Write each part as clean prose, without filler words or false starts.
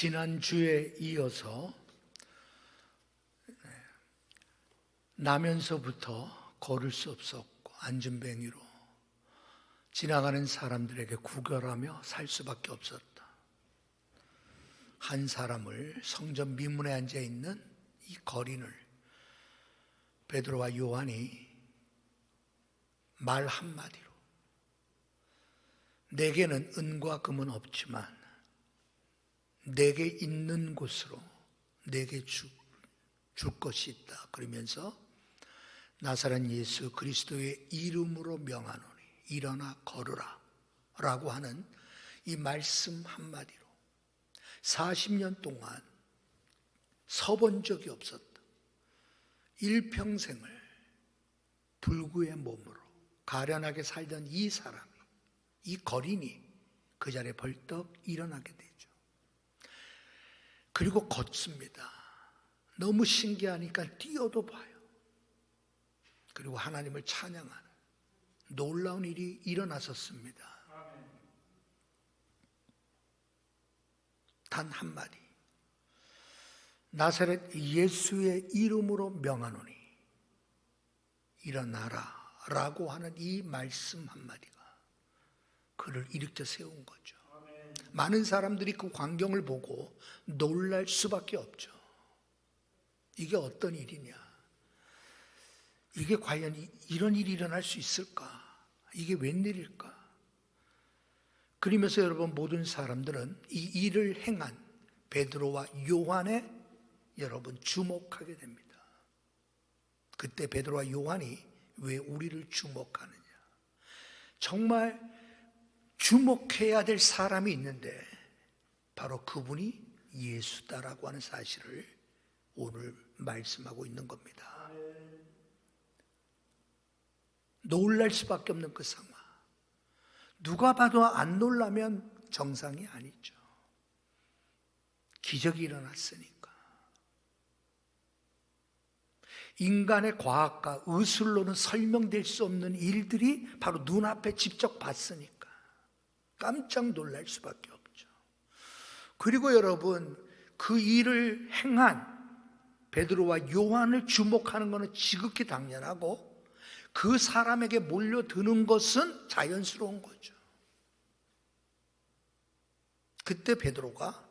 지난주에 이어서 나면서부터 걸을 수 없었고 안전뱅이로 지나가는 사람들에게 구걸하며 살 수밖에 없었다. 한 사람을 성전 미문에 앉아있는 이 거린을 베드로와 요한이 말 한마디로 내게는 은과 금은 없지만 내게 있는 곳으로 내게 줄 것이 있다. 그러면서 나사렛 예수 그리스도의 이름으로 명하노니 일어나 걸으라 라고 하는 이 말씀 한마디로 40년 동안 서본 적이 없었다. 일평생을 불구의 몸으로 가련하게 살던 이 사람이, 이 거린이 그 자리에 벌떡 일어나게 되죠. 그리고 걷습니다. 너무 신기하니까 뛰어도 봐요. 그리고 하나님을 찬양하는 놀라운 일이 일어났었습니다. 단 한마디, 나사렛 예수의 이름으로 명하노니 일어나라 라고 하는 이 말씀 한마디가 그를 일으켜 세운 거죠. 많은 사람들이 그 광경을 보고 놀랄 수밖에 없죠. 이게 어떤 일이냐? 이게 과연 이런 일이 일어날 수 있을까? 이게 웬일일까? 그러면서 여러분 모든 사람들은 이 일을 행한 베드로와 요한에 여러분 주목하게 됩니다. 그때 베드로와 요한이 왜 우리를 주목하느냐? 정말 주목해야 될 사람이 있는데 바로 그분이 예수다라고 하는 사실을 오늘 말씀하고 있는 겁니다. 놀랄 수밖에 없는 그 상황. 누가 봐도 안 놀라면 정상이 아니죠. 기적이 일어났으니까. 인간의 과학과 의술로는 설명될 수 없는 일들이 바로 눈앞에 직접 봤으니까 깜짝 놀랄 수밖에 없죠. 그리고 여러분 그 일을 행한 베드로와 요한을 주목하는 것은 지극히 당연하고 그 사람에게 몰려드는 것은 자연스러운 거죠. 그때 베드로가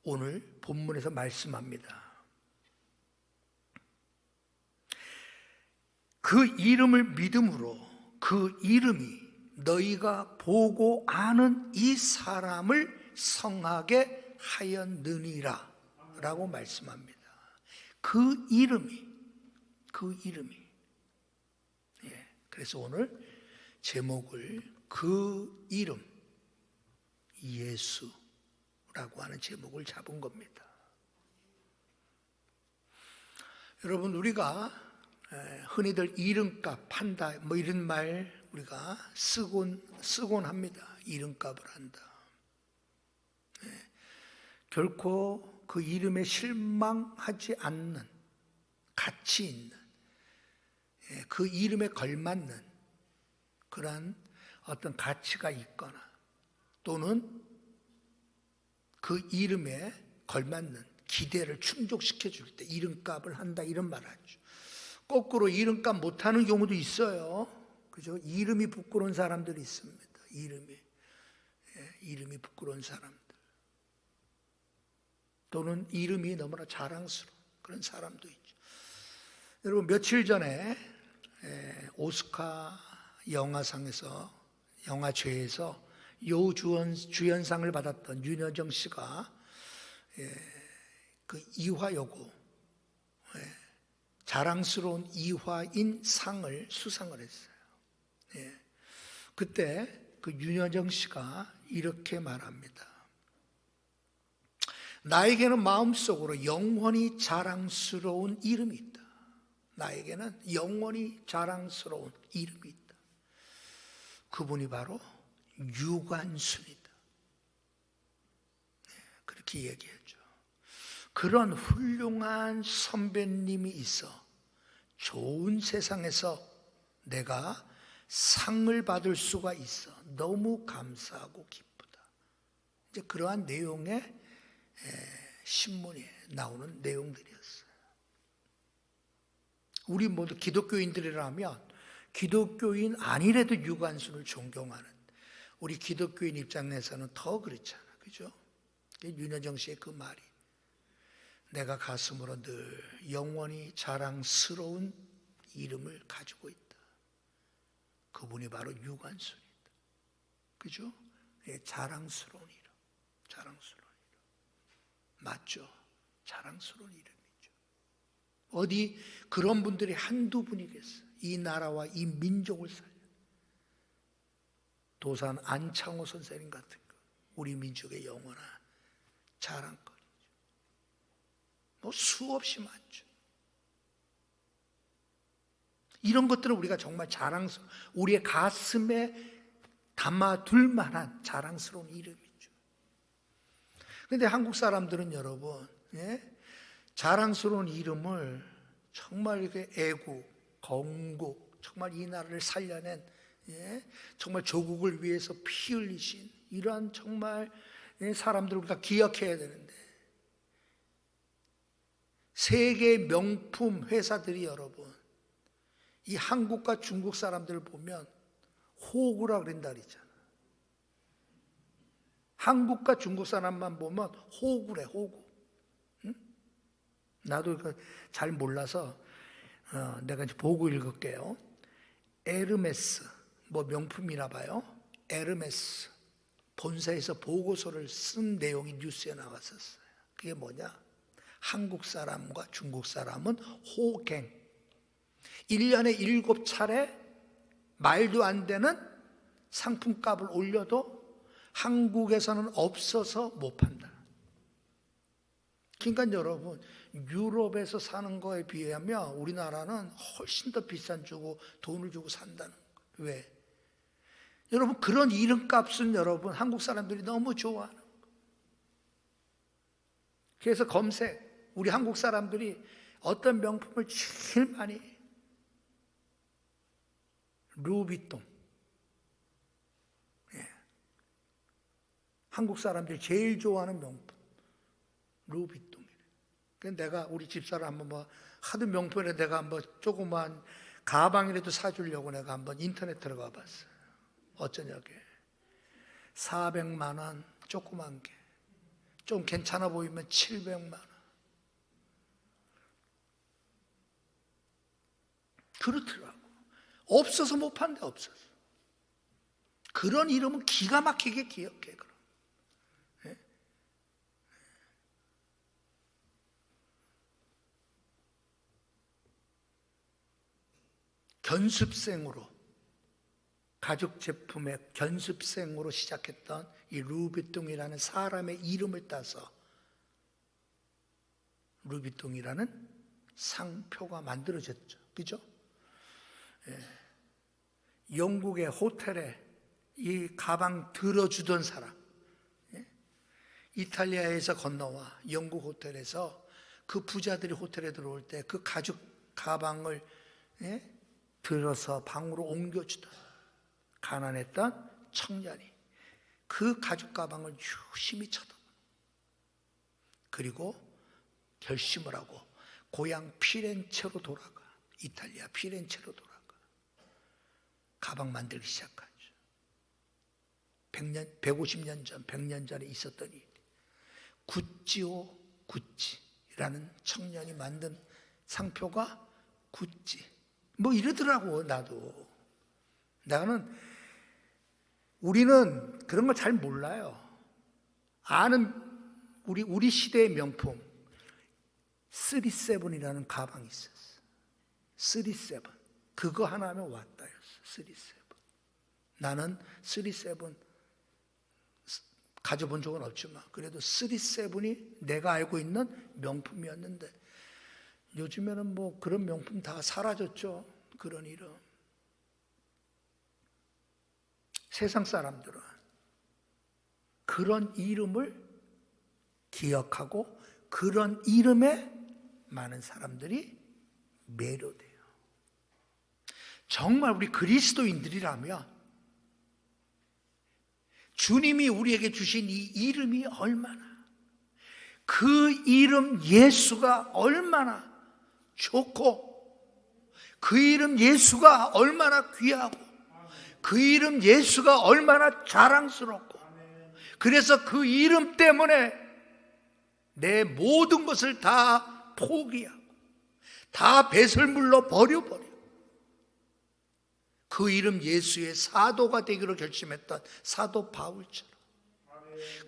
오늘 본문에서 말씀합니다. 그 이름을 믿음으로 그 이름이 너희가 보고 아는 이 사람을 성하게 하였느니라 라고 말씀합니다. 그 이름이 그래서 오늘 제목을 그 이름 예수라고 하는 제목을 잡은 겁니다. 여러분 우리가 흔히들 이름값 한다 뭐 이런 말 우리가 쓰곤 합니다. 이름값을 한다. 결코 그 이름에 실망하지 않는 가치 있는 그 이름에 걸맞는 그러한 어떤 가치가 있거나 또는 그 이름에 걸맞는 기대를 충족시켜 줄 때 이름값을 한다 이런 말을 하죠. 거꾸로 이름값 못하는 경우도 있어요. 그죠? 이름이 부끄러운 사람들이 있습니다. 이름이 부끄러운 사람들. 또는 이름이 너무나 자랑스러운 그런 사람도 있죠. 여러분 며칠 전에 오스카 영화상에서 영화제에서 여우주연상을 받았던 윤여정 씨가 그 이화여고 자랑스러운 이화인 상을 수상을 했어요. 그때 그 윤여정 씨가 이렇게 말합니다. 나에게는 마음속으로 영원히 자랑스러운 이름이 있다. 나에게는 영원히 자랑스러운 이름이 있다. 그분이 바로 유관순이다. 그렇게 얘기했죠. 그런 훌륭한 선배님이 있어 좋은 세상에서 내가 상을 받을 수가 있어 너무 감사하고 기쁘다. 이제 그러한 내용의 신문에 나오는 내용들이었어요. 우리 모두 기독교인들이라면 기독교인 아니래도 유관순을 존경하는 우리 기독교인 입장에서는 더 그렇잖아. 그죠? 윤여정 씨의 그 말이 내가 가슴으로 늘 영원히 자랑스러운 이름을 가지고 있다. 그분이 바로 유관순이다. 그죠? 자랑스러운 이름. 자랑스러운 이름. 맞죠? 자랑스러운 이름이죠. 어디 그런 분들이 한두 분이겠어요. 이 나라와 이 민족을 살려. 도산 안창호 선생님 같은 거. 우리 민족의 영원한 자랑거리죠. 뭐 수없이 많죠. 이런 것들을 우리가 정말 자랑스러운, 우리의 가슴에 담아둘 만한 자랑스러운 이름이죠. 그런데 한국 사람들은 여러분, 자랑스러운 이름을 정말 이렇게 애국, 건국, 정말 이 나라를 살려낸, 정말 조국을 위해서 피 흘리신 이러한 정말 사람들을 우리가 기억해야 되는데, 세계 명품 회사들이 여러분, 이 한국과 중국 사람들을 보면 호구라 그런다 그랬잖아. 한국과 중국 사람만 보면 호구래, 호구. 응? 나도 잘 몰라서 내가 이제 보고 읽을게요. 에르메스, 뭐 명품이나 봐요. 에르메스 본사에서 보고서를 쓴 내용이 뉴스에 나왔었어요. 그게 뭐냐? 한국 사람과 중국 사람은 호갱. 1년에 7차례 말도 안 되는 상품값을 올려도 한국에서는 없어서 못 판다. 그러니까 여러분, 유럽에서 사는 거에 비하면 우리나라는 훨씬 더 비싼 주고 돈을 주고 산다는 거예요. 왜? 여러분, 그런 이름값은 여러분 한국 사람들이 너무 좋아하는 거예요. 그래서 검색, 우리 한국 사람들이 어떤 명품을 제일 많이 루비통. 한국 사람들이 제일 좋아하는 명품 루비통이래. 그래서 내가 우리 집사람 한번 뭐 하도 명품에 내가 한번 조그만 가방이라도 사주려고 내가 한번 인터넷 들어가 봤어요. 어쩌냐게 400만 원 조그만 게 좀 괜찮아 보이면 700만 원. 그렇더라고. 없어서 못 판대. 없어서. 그런 이름은 기가 막히게 기억해. 그럼. 견습생으로 가죽 제품의 견습생으로 시작했던 이 루비통이라는 사람의 이름을 따서 루비통이라는 상표가 만들어졌죠. 그죠? 영국의 호텔에 이 가방 들어주던 사람, 이탈리아에서 건너와 영국 호텔에서 그 부자들이 호텔에 들어올 때 그 가죽 가방을 들어서 방으로 옮겨주던 가난했던 청년이 그 가죽 가방을 유심히 쳐다보고 그리고 결심을 하고 고향 피렌체로 돌아가, 이탈리아 피렌체로 돌아가 가방 만들기 시작하죠. 150년 전, 100년 전에 있었던 일. 구찌오 구찌라는 청년이 만든 상표가 구찌. 뭐 이러더라고. 나도. 우리는 그런 걸 잘 몰라요. 아는 우리 시대의 명품 37이라는 가방이 있었어. 37. 그거 하나 하면 왔다였어. 37. 나는 37 가져본 적은 없지만 그래도 37이 내가 알고 있는 명품이었는데 요즘에는 뭐 그런 명품 다 사라졌죠. 그런 이름. 세상 사람들은 그런 이름을 기억하고 그런 이름에 많은 사람들이 매료돼요. 정말 우리 그리스도인들이라면 주님이 우리에게 주신 이 이름이 얼마나, 그 이름 예수가 얼마나 좋고, 그 이름 예수가 얼마나 귀하고, 그 이름 예수가 얼마나 자랑스럽고, 그래서 그 이름 때문에 내 모든 것을 다 포기하고 다 배설물로 버려버려. 그 이름 예수의 사도가 되기로 결심했던 사도 바울처럼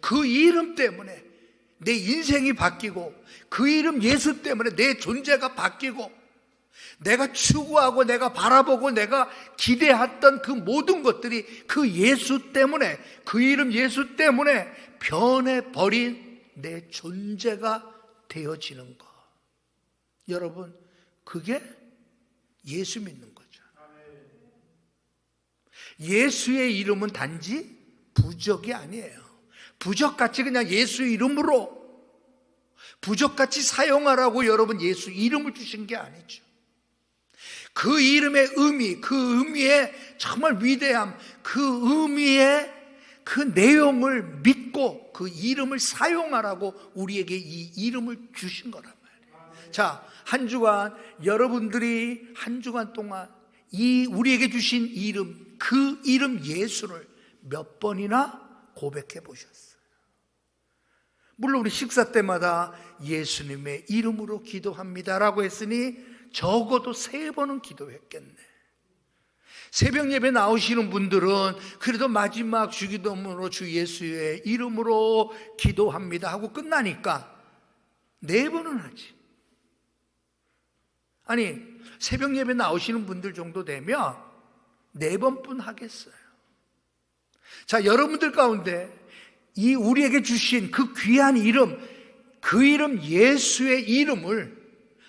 그 이름 때문에 내 인생이 바뀌고, 그 이름 예수 때문에 내 존재가 바뀌고, 내가 추구하고 내가 바라보고 내가 기대했던 그 모든 것들이 그 예수 때문에, 그 이름 예수 때문에 변해버린 내 존재가 되어지는 것. 여러분, 그게 예수 믿는 거죠. 예수의 이름은 단지 부적이 아니에요. 부적같이 그냥 예수 이름으로 부적같이 사용하라고 여러분 예수 이름을 주신 게 아니죠. 그 이름의 의미, 그 의미의 정말 위대함, 그 의미의 그 내용을 믿고 그 이름을 사용하라고 우리에게 이 이름을 주신 거란 말이에요. 자, 한 주간 여러분들이 한 주간 동안 이 우리에게 주신 이름, 그 이름 예수를 몇 번이나 고백해 보셨어요? 물론 우리 식사 때마다 예수님의 이름으로 기도합니다라고 했으니 적어도 3번은 기도했겠네. 새벽 예배 나오시는 분들은 그래도 마지막 주기도문으로 주 예수의 이름으로 기도합니다 하고 끝나니까 4번은 하지. 아니, 새벽 예배 나오시는 분들 정도 되면 4번뿐 하겠어요. 자, 여러분들 가운데 이 우리에게 주신 그 귀한 이름, 그 이름 예수의 이름을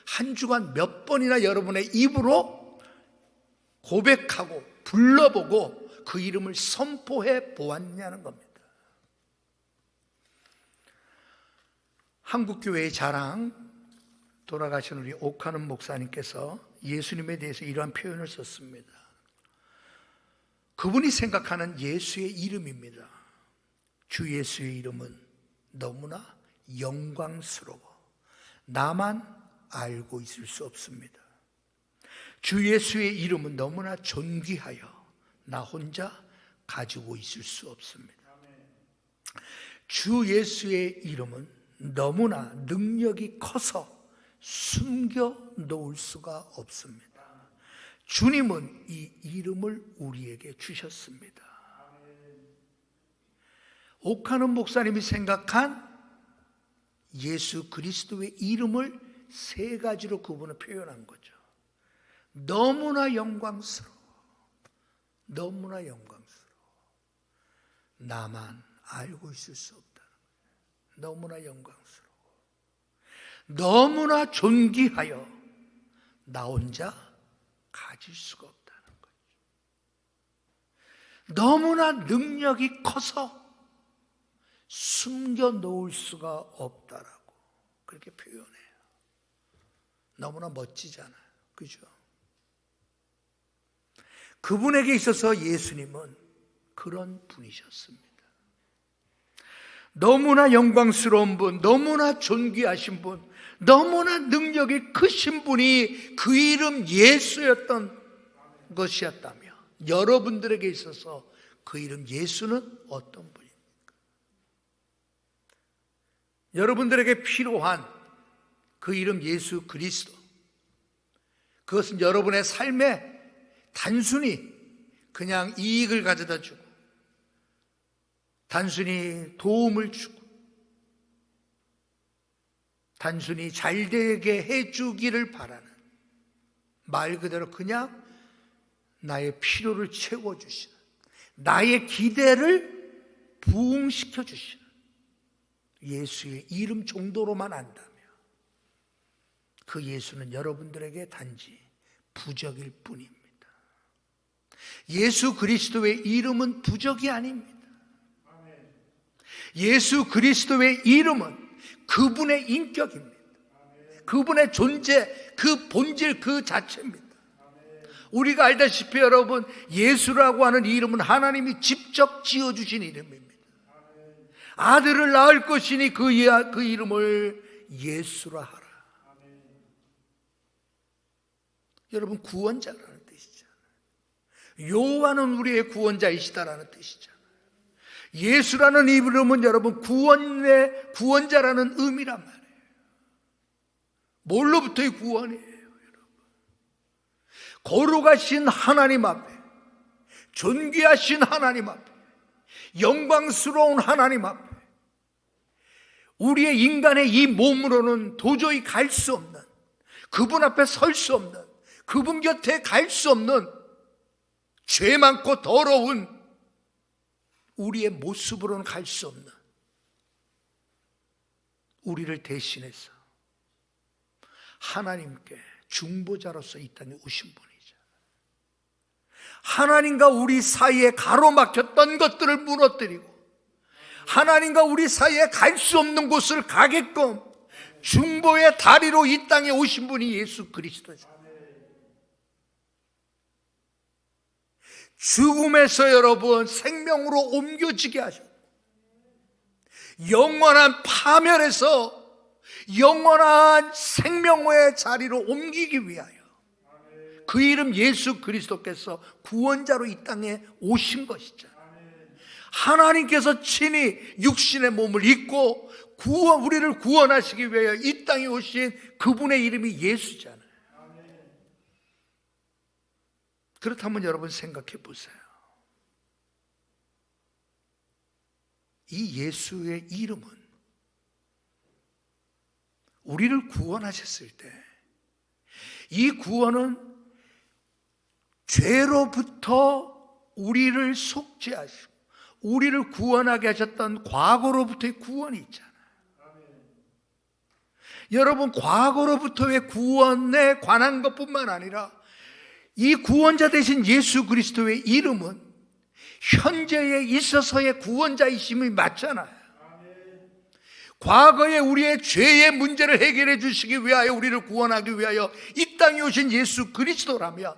한 주간 몇 번이나 여러분의 입으로 고백하고 불러보고 그 이름을 선포해 보았냐는 겁니다. 한국교회의 자랑, 돌아가신 우리 옥하는 목사님께서 예수님에 대해서 이러한 표현을 썼습니다. 그분이 생각하는 예수의 이름입니다. 주 예수의 이름은 너무나 영광스러워 나만 알고 있을 수 없습니다. 주 예수의 이름은 너무나 존귀하여 나 혼자 가지고 있을 수 없습니다. 주 예수의 이름은 너무나 능력이 커서 숨겨 놓을 수가 없습니다. 주님은 이 이름을 우리에게 주셨습니다. 옥하는 목사님이 생각한 예수 그리스도의 이름을 3가지로 그분은 표현한 거죠. 너무나 영광스러워, 너무나 영광스러워 나만 알고 있을 수 없다는 거예요. 너무나 영광스러워, 너무나 존귀하여 나 혼자 가질 수가 없다는 거죠. 너무나 능력이 커서 숨겨 놓을 수가 없다라고 그렇게 표현해요. 너무나 멋지잖아요. 그죠? 그분에게 있어서 예수님은 그런 분이셨습니다. 너무나 영광스러운 분, 너무나 존귀하신 분, 너무나 능력이 크신 분이 그 이름 예수였던 것이었다며 여러분들에게 있어서 그 이름 예수는 어떤 분입니까? 여러분들에게 필요한 그 이름 예수 그리스도, 그것은 여러분의 삶에 단순히 그냥 이익을 가져다 주고 단순히 도움을 주고 단순히 잘되게 해주기를 바라는, 말 그대로 그냥 나의 필요를 채워주시는, 나의 기대를 부응시켜 주시는 예수의 이름 정도로만 안다면 그 예수는 여러분들에게 단지 부적일 뿐입니다. 예수 그리스도의 이름은 부적이 아닙니다. 예수 그리스도의 이름은 그분의 인격입니다. 그분의 존재, 그 본질 그 자체입니다. 우리가 알다시피 여러분, 예수라고 하는 이름은 하나님이 직접 지어주신 이름입니다. 아들을 낳을 것이니 그 이름을 예수라 하라. 여러분, 구원자라는 뜻이잖아요. 여호와는 우리의 구원자이시다라는 뜻이잖아요. 예수라는 이름은 여러분 구원자라는 의미란 말이에요. 뭘로부터의 구원이에요, 여러분? 거룩하신 하나님 앞에, 존귀하신 하나님 앞에, 영광스러운 하나님 앞에, 우리의 인간의 이 몸으로는 도저히 갈 수 없는, 그분 앞에 설 수 없는, 그분 곁에 갈 수 없는 죄 많고 더러운 우리의 모습으로는 갈 수 없는 우리를 대신해서 하나님께 중보자로서 이 땅에 오신 분이죠. 하나님과 우리 사이에 가로막혔던 것들을 무너뜨리고 하나님과 우리 사이에 갈 수 없는 곳을 가게끔 중보의 다리로 이 땅에 오신 분이 예수 그리스도죠. 죽음에서 여러분 생명으로 옮겨지게 하셨고, 영원한 파멸에서 영원한 생명의 자리로 옮기기 위하여 그 이름 예수 그리스도께서 구원자로 이 땅에 오신 것이죠. 하나님께서 친히 육신의 몸을 입고 우리를 구원하시기 위하여 이 땅에 오신 그분의 이름이 예수잖아요. 그렇다면 여러분 생각해 보세요. 이 예수의 이름은 우리를 구원하셨을 때 이 구원은 죄로부터 우리를 속죄하시고 우리를 구원하게 하셨던 과거로부터의 구원이 있잖아요. 여러분, 과거로부터의 구원에 관한 것뿐만 아니라 이 구원자 되신 예수 그리스도의 이름은 현재에 있어서의 구원자이심이 맞잖아요. 과거에 우리의 죄의 문제를 해결해 주시기 위하여 우리를 구원하기 위하여 이 땅에 오신 예수 그리스도라면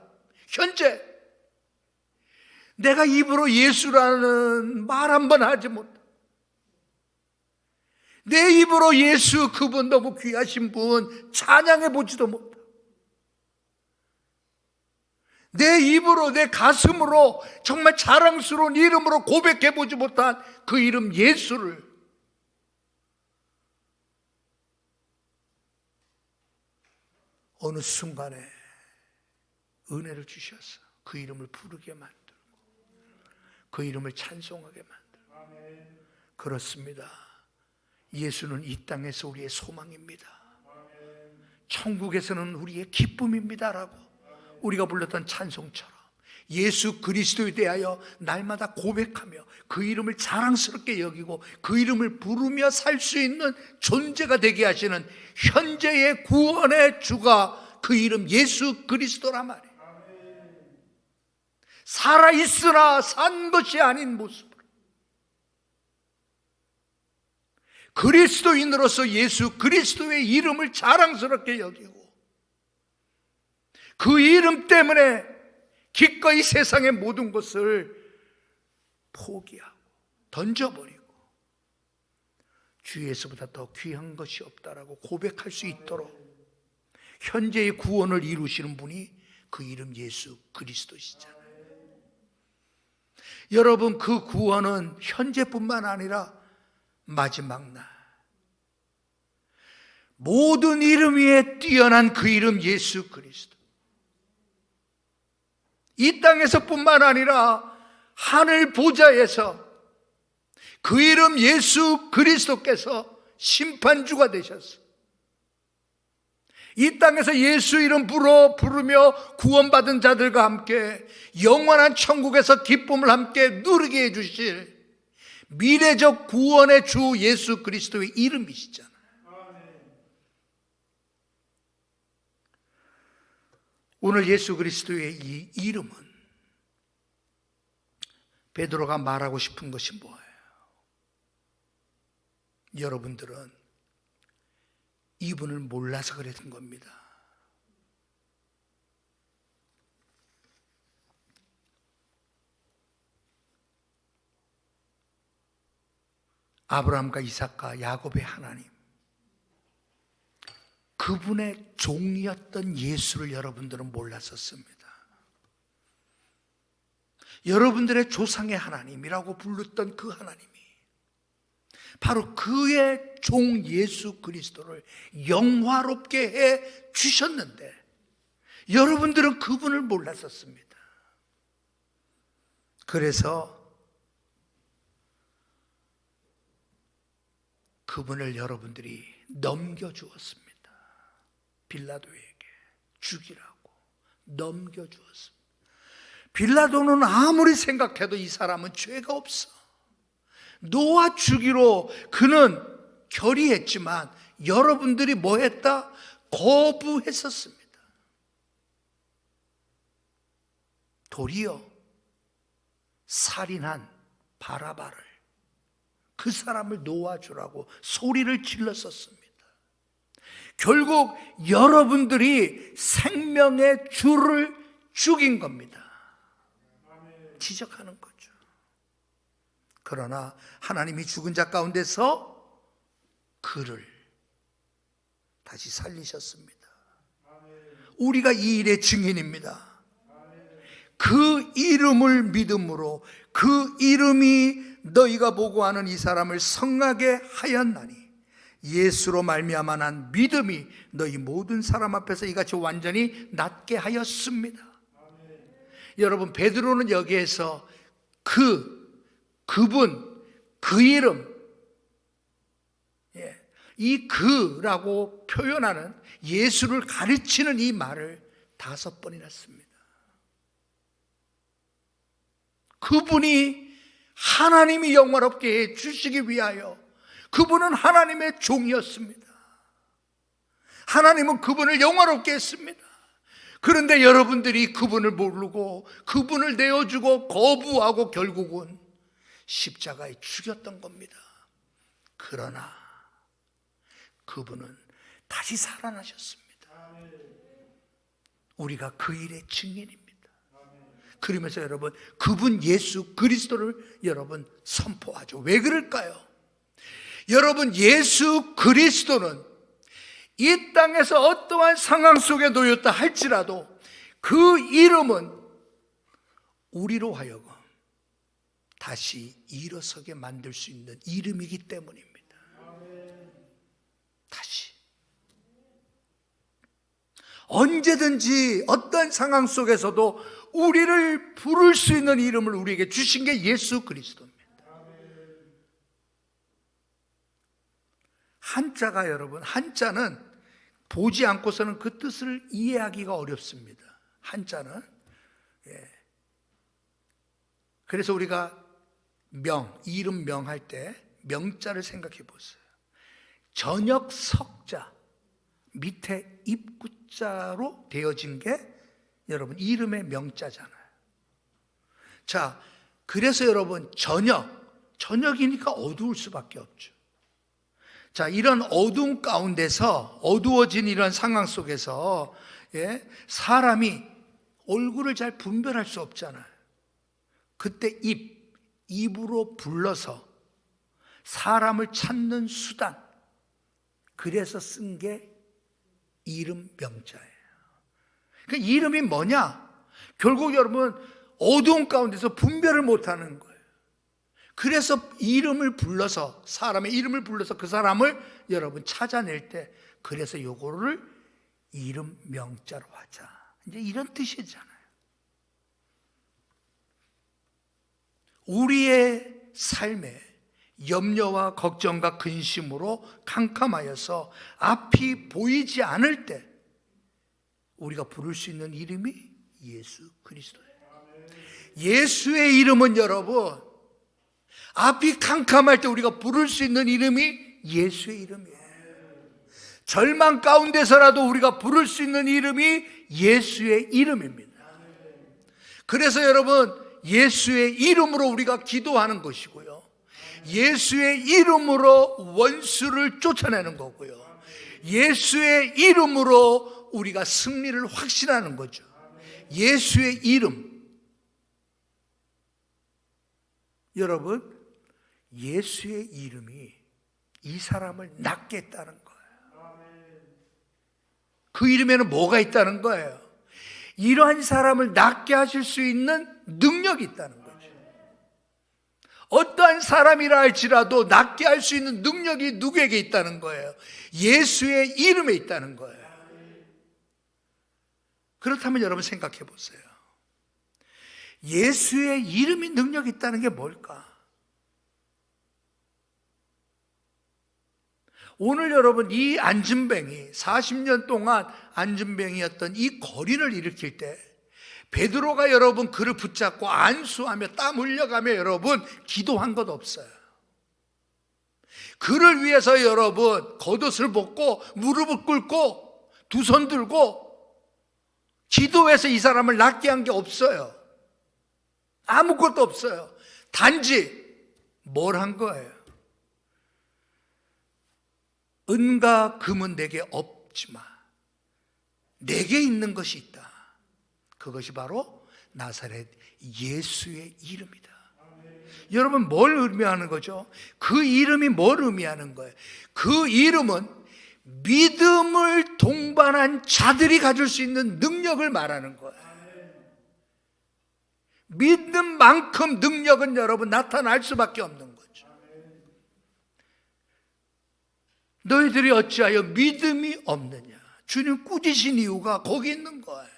현재 내가 입으로 예수라는 말 한 번 하지 못하고 내 입으로 예수 그분 너무 귀하신 분 찬양해 보지도 못하고 내 입으로 내 가슴으로 정말 자랑스러운 이름으로 고백해 보지 못한 그 이름 예수를 어느 순간에 은혜를 주셔서 그 이름을 부르게 만들고 그 이름을 찬송하게 만들고 그렇습니다. 예수는 이 땅에서 우리의 소망입니다. 천국에서는 우리의 기쁨입니다라고 우리가 불렀던 찬송처럼 예수 그리스도에 대하여 날마다 고백하며 그 이름을 자랑스럽게 여기고 그 이름을 부르며 살 수 있는 존재가 되게 하시는 현재의 구원의 주가 그 이름 예수 그리스도란 말이에요. 살아있으나 산 것이 아닌 모습으로 그리스도인으로서 예수 그리스도의 이름을 자랑스럽게 여기고 그 이름 때문에 기꺼이 세상의 모든 것을 포기하고 던져버리고 주 예수보다 더 귀한 것이 없다라고 고백할 수 있도록 현재의 구원을 이루시는 분이 그 이름 예수 그리스도시잖아요. 여러분, 그 구원은 현재뿐만 아니라 마지막 날 모든 이름 위에 뛰어난 그 이름 예수 그리스도 이 땅에서뿐만 아니라 하늘 보좌에서 그 이름 예수 그리스도께서 심판주가 되셨어. 이 땅에서 예수 이름 부르며 구원받은 자들과 함께 영원한 천국에서 기쁨을 함께 누리게 해주실 미래적 구원의 주 예수 그리스도의 이름이시잖아요. 오늘 예수 그리스도의 이 이름은 베드로가 말하고 싶은 것이 뭐예요? 여러분들은 이분을 몰라서 그랬던 겁니다. 아브라함과 이삭과 야곱의 하나님, 그분의 종이었던 예수를 여러분들은 몰랐었습니다. 여러분들의 조상의 하나님이라고 불렀던 그 하나님이 바로 그의 종 예수 그리스도를 영화롭게 해 주셨는데 여러분들은 그분을 몰랐었습니다. 그래서 그분을 여러분들이 넘겨주었습니다. 빌라도에게 죽이라고 넘겨주었습니다. 빌라도는 아무리 생각해도 이 사람은 죄가 없어. 놓아 주기로 그는 결의했지만 여러분들이 뭐 했다? 거부했었습니다. 도리어 살인한 바라바를, 그 사람을 놓아주라고 소리를 질렀었습니다. 결국 여러분들이 생명의 주를 죽인 겁니다. 지적하는 거죠. 그러나 하나님이 죽은 자 가운데서 그를 다시 살리셨습니다. 우리가 이 일의 증인입니다. 그 이름을 믿음으로 그 이름이 너희가 보고하는 이 사람을 성하게 하였나니 예수로 말미암아 난 믿음이 너희 모든 사람 앞에서 이같이 완전히 낫게 하였습니다. 여러분, 베드로는 여기에서 그분, 그 이름, 이 그라고 표현하는 예수를 가르치는 이 말을 5번이나 씁니다. 그분이 하나님이 영화롭게 해 주시기 위하여 그분은 하나님의 종이었습니다. 하나님은 그분을 영화롭게 했습니다. 그런데 여러분들이 그분을 모르고 그분을 내어주고 거부하고 결국은 십자가에 죽였던 겁니다. 그러나 그분은 다시 살아나셨습니다. 우리가 그 일의 증인입니다. 그러면서 여러분, 그분 예수 그리스도를 여러분 선포하죠. 왜 그럴까요? 여러분, 예수 그리스도는 이 땅에서 어떠한 상황 속에 놓였다 할지라도 그 이름은 우리로 하여금 다시 일어서게 만들 수 있는 이름이기 때문입니다. 다시 언제든지 어떤 상황 속에서도 우리를 부를 수 있는 이름을 우리에게 주신 게 예수 그리스도입니다. 한자가 여러분, 한자는 보지 않고서는 그 뜻을 이해하기가 어렵습니다. 한자는. 그래서 우리가 이름 명할 때 명자를 생각해 보세요. 저녁 석자 밑에 입구자로 되어진 게 여러분 이름의 명자잖아요. 자, 그래서 여러분 저녁이니까 어두울 수밖에 없죠. 자, 이런 어두운 가운데서, 어두워진 이런 상황 속에서 사람이 얼굴을 잘 분별할 수 없잖아요. 그때 입으로 불러서 사람을 찾는 수단, 그래서 쓴 게 이름 명자예요. 그 이름이 뭐냐? 결국 여러분 어두운 가운데서 분별을 못하는 거예요. 그래서 이름을 불러서, 사람의 이름을 불러서 그 사람을 여러분 찾아낼 때, 그래서 요거를 이름 명자로 하자, 이제 이런 뜻이잖아요. 우리의 삶에 염려와 걱정과 근심으로 캄캄하여서 앞이 보이지 않을 때 우리가 부를 수 있는 이름이 예수 그리스도예요. 예수의 이름은 여러분, 앞이 캄캄할 때 우리가 부를 수 있는 이름이 예수의 이름이에요. 절망 가운데서라도 우리가 부를 수 있는 이름이 예수의 이름입니다. 그래서 여러분, 예수의 이름으로 우리가 기도하는 것이고요, 예수의 이름으로 원수를 쫓아내는 거고요, 예수의 이름으로 우리가 승리를 확신하는 거죠. 예수의 이름, 여러분, 예수의 이름이 이 사람을 낫게 했다는 거예요. 그 이름에는 뭐가 있다는 거예요? 이러한 사람을 낫게 하실 수 있는 능력이 있다는 거죠. 어떠한 사람이라 할지라도 낫게 할 수 있는 능력이 누구에게 있다는 거예요? 예수의 이름에 있다는 거예요. 그렇다면 여러분 생각해 보세요. 예수의 이름이 능력이 있다는 게 뭘까? 오늘 여러분 이 안진뱅이 40년 동안 안진뱅이였던 이 거린을 일으킬 때 베드로가 여러분 그를 붙잡고 안수하며 땀 흘려가며 여러분 기도한 것 없어요. 그를 위해서 여러분 겉옷을 벗고 무릎을 꿇고 두 손 들고 기도해서 이 사람을 낫게 한 게 없어요. 아무것도 없어요. 단지 뭘 한 거예요? 은과 금은 내게 없지만 내게 있는 것이 있다. 그것이 바로 나사렛 예수의 이름이다. 여러분 뭘 의미하는 거죠? 그 이름이 뭘 의미하는 거예요? 그 이름은 믿음을 동반한 자들이 가질 수 있는 능력을 말하는 거예요. 믿는 만큼 능력은 여러분 나타날 수밖에 없는 거죠. 너희들이 어찌하여 믿음이 없느냐? 주님 꾸짖으신 이유가 거기 있는 거예요.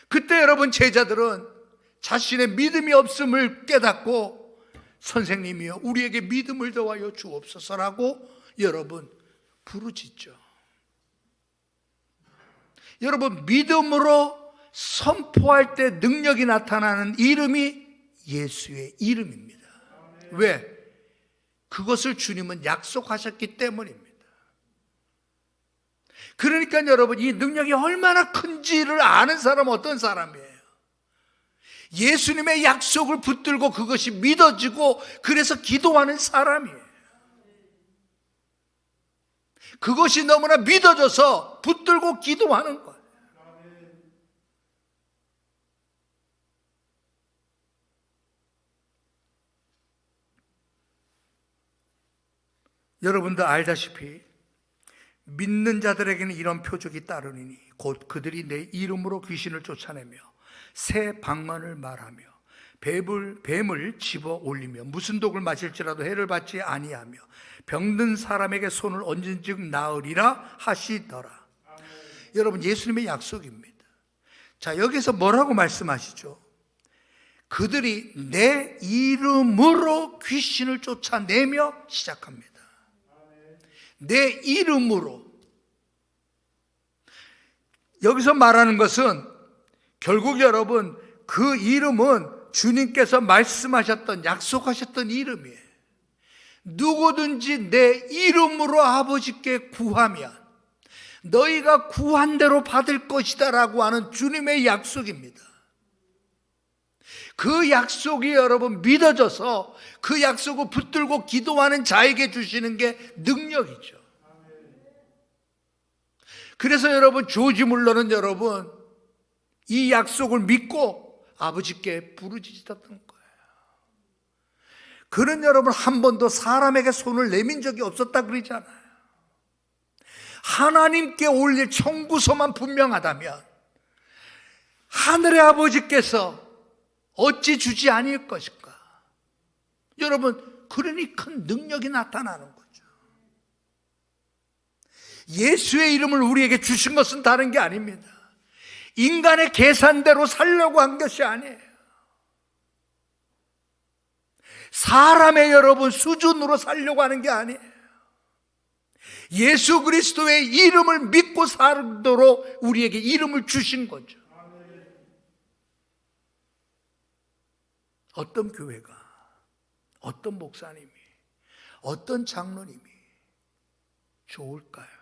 그때 여러분 제자들은 자신의 믿음이 없음을 깨닫고 선생님이여 우리에게 믿음을 더하여 주옵소서라고 여러분 부르짖죠. 여러분 믿음으로 선포할 때 능력이 나타나는 이름이 예수의 이름입니다. 왜? 그것을 주님은 약속하셨기 때문입니다. 그러니까 여러분 이 능력이 얼마나 큰지를 아는 사람은 어떤 사람이에요? 예수님의 약속을 붙들고 그것이 믿어지고 그래서 기도하는 사람이에요. 그것이 너무나 믿어져서 붙들고 기도하는 거예요. 여러분도 알다시피 믿는 자들에게는 이런 표적이 따르니 곧 그들이 내 이름으로 귀신을 쫓아내며 새 방언을 말하며 뱀을 집어 올리며 무슨 독을 마실지라도 해를 받지 아니하며 병든 사람에게 손을 얹은 즉 나으리라 하시더라. 여러분 예수님의 약속입니다. 자 여기서 뭐라고 말씀하시죠? 그들이 내 이름으로 귀신을 쫓아내며 시작합니다. 내 이름으로. 여기서 말하는 것은 결국 여러분 그 이름은 주님께서 말씀하셨던 약속하셨던 이름이에요. 누구든지 내 이름으로 아버지께 구하면 너희가 구한 대로 받을 것이다 라고 하는 주님의 약속입니다. 그 약속이 여러분 믿어져서 그 약속을 붙들고 기도하는 자에게 주시는 게 능력이죠. 그래서 여러분 조지 물러는 여러분 이 약속을 믿고 아버지께 부르짖었던 거예요. 그는 여러분 한 번도 사람에게 손을 내민 적이 없었다 그러잖아요. 하나님께 올릴 청구서만 분명하다면 하늘의 아버지께서 어찌 주지 아니할 것일까? 여러분 그러니 큰 능력이 나타나는 거죠. 예수의 이름을 우리에게 주신 것은 다른 게 아닙니다. 인간의 계산대로 살려고 한 것이 아니에요. 사람의 여러분 수준으로 살려고 하는 게 아니에요. 예수 그리스도의 이름을 믿고 살도록 우리에게 이름을 주신 거죠. 어떤 교회가, 어떤 목사님이, 어떤 장로님이 좋을까요?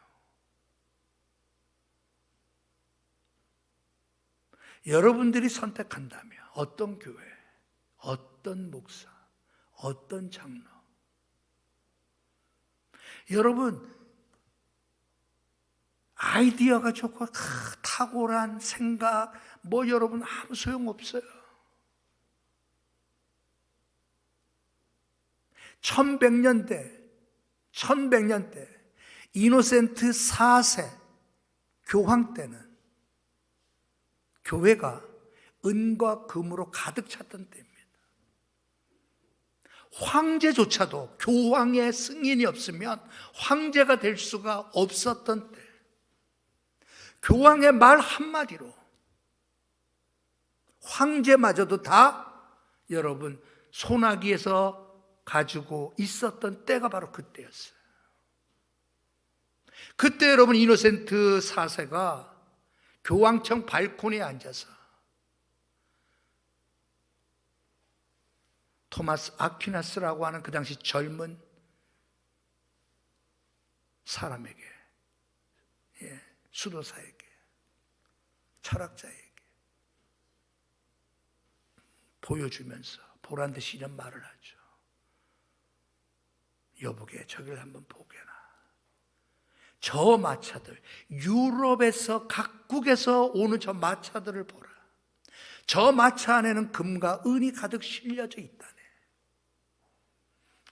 여러분들이 선택한다면 어떤 교회, 어떤 목사, 어떤 장로. 여러분 아이디어가 좋고 탁월한 생각 뭐 여러분 아무 소용없어요. 1100년대 이노센트 4세 교황 때는 교회가 은과 금으로 가득 찼던 때입니다. 황제조차도 교황의 승인이 없으면 황제가 될 수가 없었던 때, 교황의 말 한마디로 황제마저도 다 여러분 소나기에서 가지고 있었던 때가 바로 그때였어요. 그때 여러분 이노센트 4세가 교황청 발코니에 앉아서 토마스 아퀴나스라고 하는 그 당시 젊은 사람에게, 수도사에게, 철학자에게 보여주면서 보란 듯이 이런 말을 하죠. 여보게, 저기를 한번 보게나. 저 마차들, 유럽에서 각국에서 오는 저 마차들을 보라. 저 마차 안에는 금과 은이 가득 실려져 있다네.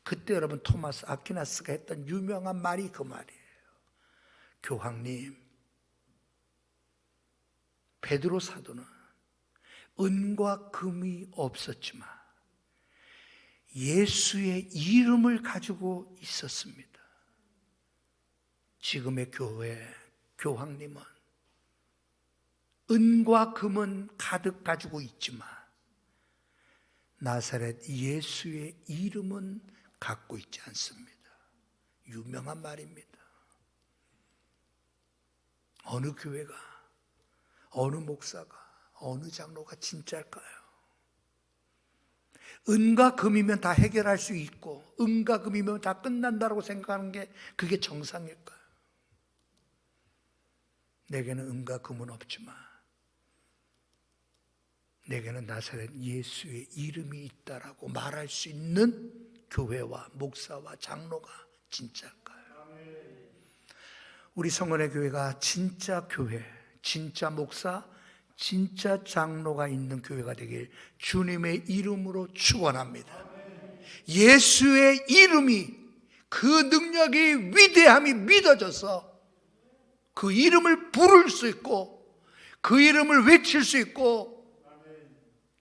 그때 여러분 토마스 아퀴나스가 했던 유명한 말이 그 말이에요. 교황님, 베드로 사도는 은과 금이 없었지만 예수의 이름을 가지고 있었습니다. 지금의 교황님은 은과 금은 가득 가지고 있지만 나사렛 예수의 이름은 갖고 있지 않습니다. 유명한 말입니다. 어느 교회가, 어느 목사가, 어느 장로가 진짜일까요? 은과 금이면 다 해결할 수 있고 은과 금이면 다 끝난다고 생각하는 게 그게 정상일까요? 내게는 은과 금은 없지만 내게는 나사렛 예수의 이름이 있다라고 말할 수 있는 교회와 목사와 장로가 진짜일까요? 우리 성원의 교회가 진짜 교회, 진짜 목사, 진짜 장로가 있는 교회가 되길 주님의 이름으로 축원합니다. 예수의 이름이, 그 능력이, 위대함이 믿어져서 그 이름을 부를 수 있고 그 이름을 외칠 수 있고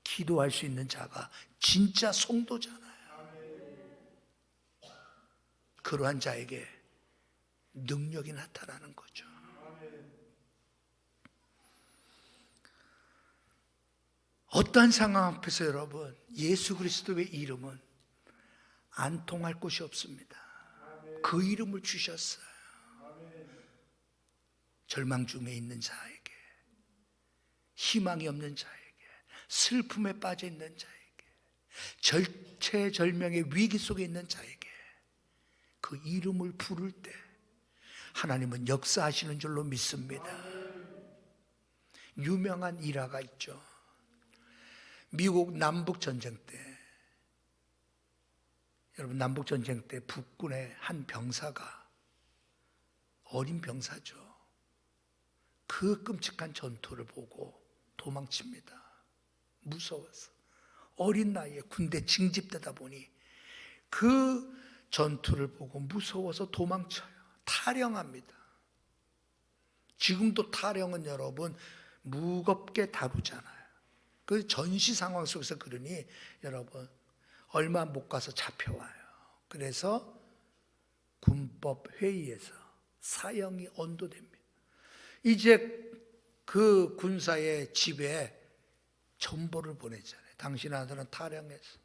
기도할 수 있는 자가 진짜 성도잖아요. 그러한 자에게 능력이 나타나는 거죠. 어떠한 상황 앞에서 여러분 예수 그리스도의 이름은 안 통할 곳이 없습니다. 그 이름을 주셨어요. 절망 중에 있는 자에게, 희망이 없는 자에게, 슬픔에 빠져 있는 자에게, 절체절명의 위기 속에 있는 자에게 그 이름을 부를 때 하나님은 역사하시는 줄로 믿습니다. 유명한 일화가 있죠. 미국 남북전쟁 때, 여러분 남북전쟁 때 북군의 한 병사가, 어린 병사죠, 그 끔찍한 전투를 보고 도망칩니다. 무서워서. 어린 나이에 군대 징집되다 보니 그 전투를 보고 무서워서 도망쳐요. 탈영합니다. 지금도 탈영은 여러분 무겁게 다루잖아요. 그 전시 상황 속에서 그러니 여러분 얼마 못 가서 잡혀와요. 그래서 군법 회의에서 사형이 언도됩니다. 이제 그 군사의 집에 전보를 보내잖아요. 당신 아들은 탈영했어.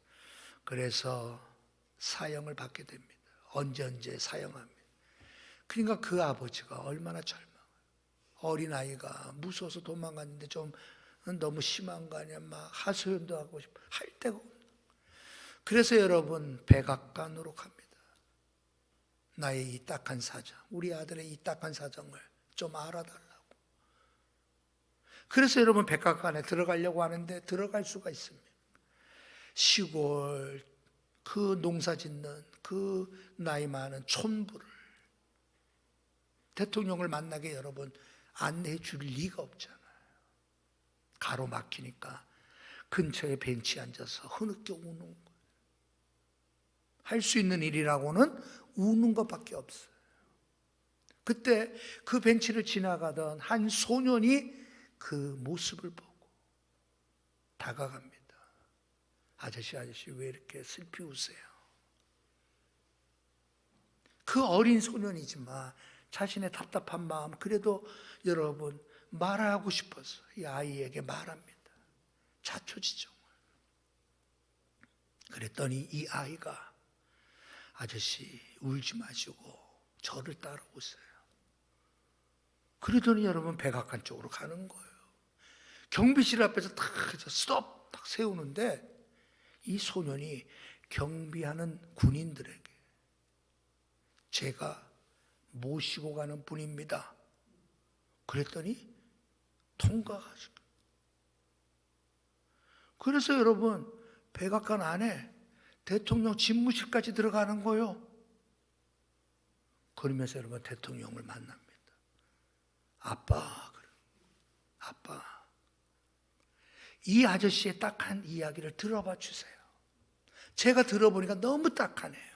그래서 사형을 받게 됩니다. 언제 사형합니다. 그러니까 그 아버지가 얼마나 절망해요. 어린아이가 무서워서 도망갔는데 좀 너무 심한 거 아니야? 막 하소연도 하고 싶어. 할 데가 없는. 그래서 여러분 백악관으로 갑니다. 나의 이 딱한 사정, 우리 아들의 이 딱한 사정을 좀 알아달라고. 그래서 여러분 백악관에 들어가려고 하는데 들어갈 수가 있습니다. 시골 그 농사 짓는 그 나이 많은 촌부를 대통령을 만나게 여러분 안내해 줄 리가 없잖아요. 가로막히니까 근처에 벤치에 앉아서 흐느껴 우는 거예요. 할 수 있는 일이라고는 우는 것밖에 없어요. 그때 그 벤치를 지나가던 한 소년이 그 모습을 보고 다가갑니다. 아저씨 왜 이렇게 슬피 우세요? 그 어린 소년이지만 자신의 답답한 마음, 그래도 여러분 말하고 싶어서 이 아이에게 말합니다. 자초지종을. 그랬더니 이 아이가 아저씨 울지 마시고 저를 따라오세요. 그러더니 여러분 백악관 쪽으로 가는 거예요. 경비실 앞에서 딱 스톱 딱 세우는데 이 소년이 경비하는 군인들에게 제가 모시고 가는 분입니다. 그랬더니 통과가. 그래서 여러분 백악관 안에 대통령 집무실까지 들어가는 거예요. 그러면서 여러분 대통령을 만납니다. 아빠, 이 아저씨의 딱한 이야기를 들어봐 주세요. 제가 들어보니까 너무 딱하네요.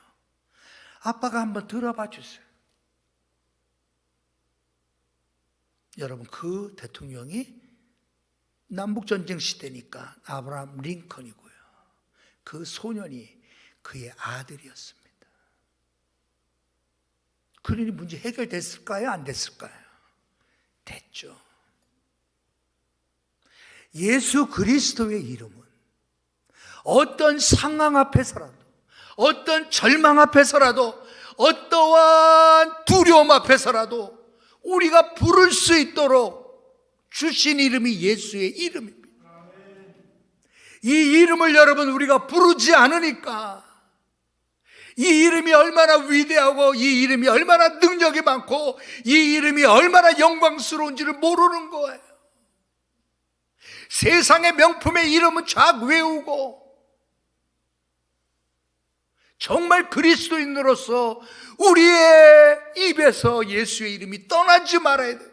아빠가 한번 들어봐 주세요. 여러분 그 대통령이 남북전쟁 시대니까 아브라함 링컨이고요. 그 소년이 그의 아들이었습니다. 그러니 문제 해결됐을까요? 안 됐을까요? 됐죠. 예수 그리스도의 이름은 어떤 상황 앞에서라도, 어떤 절망 앞에서라도, 어떠한 두려움 앞에서라도 우리가 부를 수 있도록 주신 이름이 예수의 이름입니다. 이 이름을 여러분 우리가 부르지 않으니까 이 이름이 얼마나 위대하고 이 이름이 얼마나 능력이 많고 이 이름이 얼마나 영광스러운지를 모르는 거예요. 세상의 명품의 이름은 쫙 외우고 정말 그리스도인으로서 우리의 입에서 예수의 이름이 떠나지 말아야 돼요.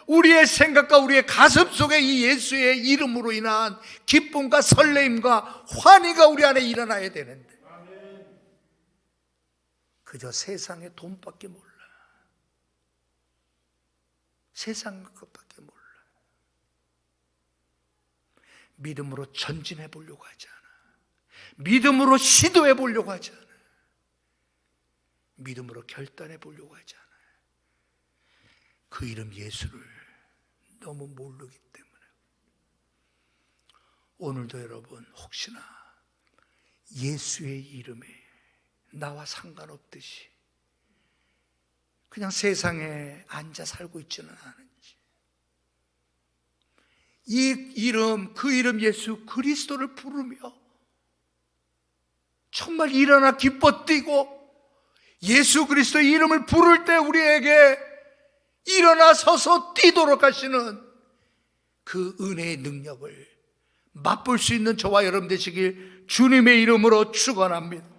우리의 생각과 우리의 가슴 속에 이 예수의 이름으로 인한 기쁨과 설레임과 환희가 우리 안에 일어나야 되는데 그저 세상의 돈밖에 몰라. 세상 것밖에 몰라. 믿음으로 전진해 보려고 하지 않아. 믿음으로 시도해 보려고 하지 않아. 믿음으로 결단해 보려고 하지 않아. 그 이름 예수를 너무 모르기 때문에 오늘도 여러분 혹시나 예수의 이름에 나와 상관없듯이 그냥 세상에 앉아 살고 있지는 않은지 이 이름, 그 이름 예수 그리스도를 부르며 정말 일어나 기뻐 뛰고 예수 그리스도의 이름을 부를 때 우리에게 일어나 서서 뛰도록 하시는 그 은혜의 능력을 맛볼 수 있는 저와 여러분 되시길 주님의 이름으로 축원합니다.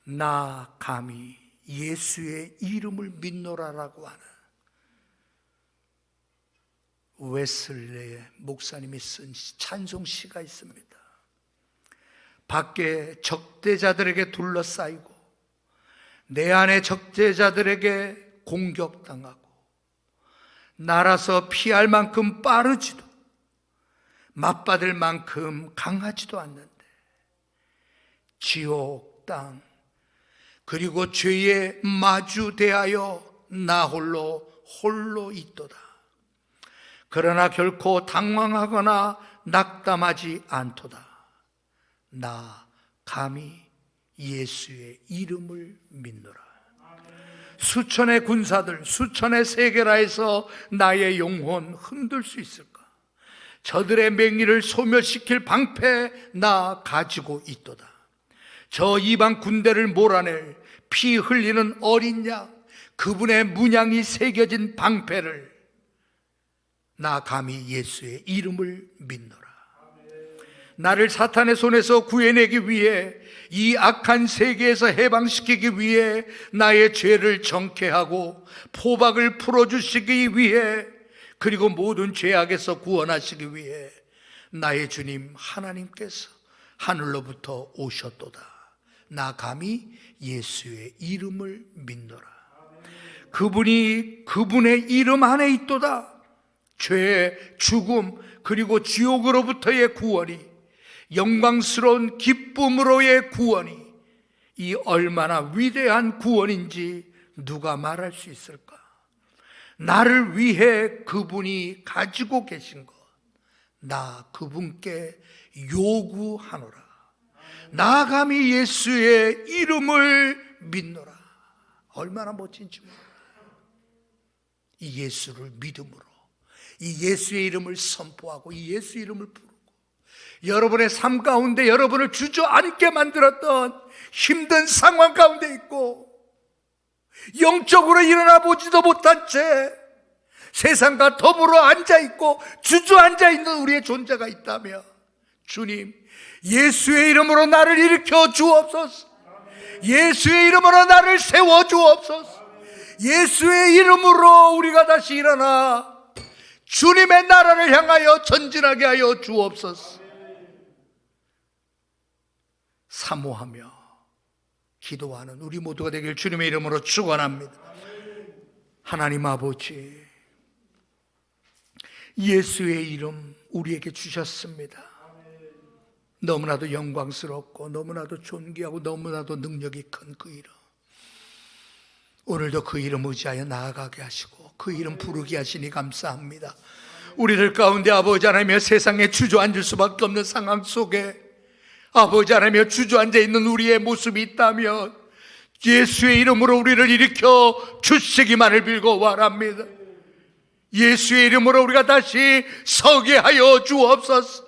나 감히 예수의 이름을 믿노라라고 하는 웨슬레 목사님이 쓴 찬송시가 있습니다. 밖에 적대자들에게 둘러싸이고 내 안에 적대자들에게 공격당하고 날아서 피할 만큼 빠르지도 맞받을 만큼 강하지도 않는데 지옥 땅 그리고 죄에 마주대하여 나 홀로 있도다. 그러나 결코 당황하거나 낙담하지 않도다. 나 감히 예수의 이름을 믿노라. 수천의 군사들, 수천의 세계라에서 나의 영혼 흔들 수 있을까? 저들의 맹위를 소멸시킬 방패 나 가지고 있도다. 저 이방 군대를 몰아낼 피 흘리는 어린 양, 그분의 문양이 새겨진 방패를 나 감히 예수의 이름을 믿노라. 나를 사탄의 손에서 구해내기 위해 이 악한 세계에서 해방시키기 위해 나의 죄를 정케하고 포박을 풀어주시기 위해 그리고 모든 죄악에서 구원하시기 위해 나의 주님 하나님께서 하늘로부터 오셨도다. 나 감히 예수의 이름을 믿노라. 그분이 그분의 이름 안에 있도다. 죄, 죽음, 그리고 지옥으로부터의 구원이, 영광스러운 기쁨으로의 구원이 이 얼마나 위대한 구원인지 누가 말할 수 있을까? 나를 위해 그분이 가지고 계신 것, 나 그분께 요구하노라. 나 감히 예수의 이름을 믿노라. 얼마나 멋진지 몰라. 이 예수를 믿음으로, 이 예수의 이름을 선포하고 이 예수 이름을 부르고, 여러분의 삶 가운데 여러분을 주저앉게 만들었던 힘든 상황 가운데 있고 영적으로 일어나 보지도 못한 채 세상과 더불어 앉아있고 주저앉아 있는 우리의 존재가 있다면, 주님, 예수의 이름으로 나를 일으켜 주옵소서. 예수의 이름으로 나를 세워 주옵소서. 예수의 이름으로 우리가 다시 일어나 주님의 나라를 향하여 전진하게 하여 주옵소서. 사모하며 기도하는 우리 모두가 되길 주님의 이름으로 축원합니다. 하나님 아버지, 예수의 이름 우리에게 주셨습니다. 너무나도 영광스럽고 너무나도 존귀하고 너무나도 능력이 큰 그 이름, 오늘도 그 이름 의지하여 나아가게 하시고 그 이름 부르게 하시니 감사합니다. 우리들 가운데 아버지 하나님의 세상에 주저앉을 수밖에 없는 상황 속에 아버지 하나님의 주저앉아 있는 우리의 모습이 있다면 예수의 이름으로 우리를 일으켜 주시기만을 빌고 원합니다. 예수의 이름으로 우리가 다시 서게 하여 주옵소서.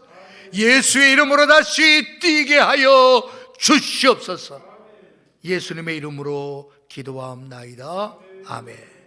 예수의 이름으로 다시 뛰게 하여 주시옵소서. 예수님의 이름으로 기도하옵나이다. 아멘.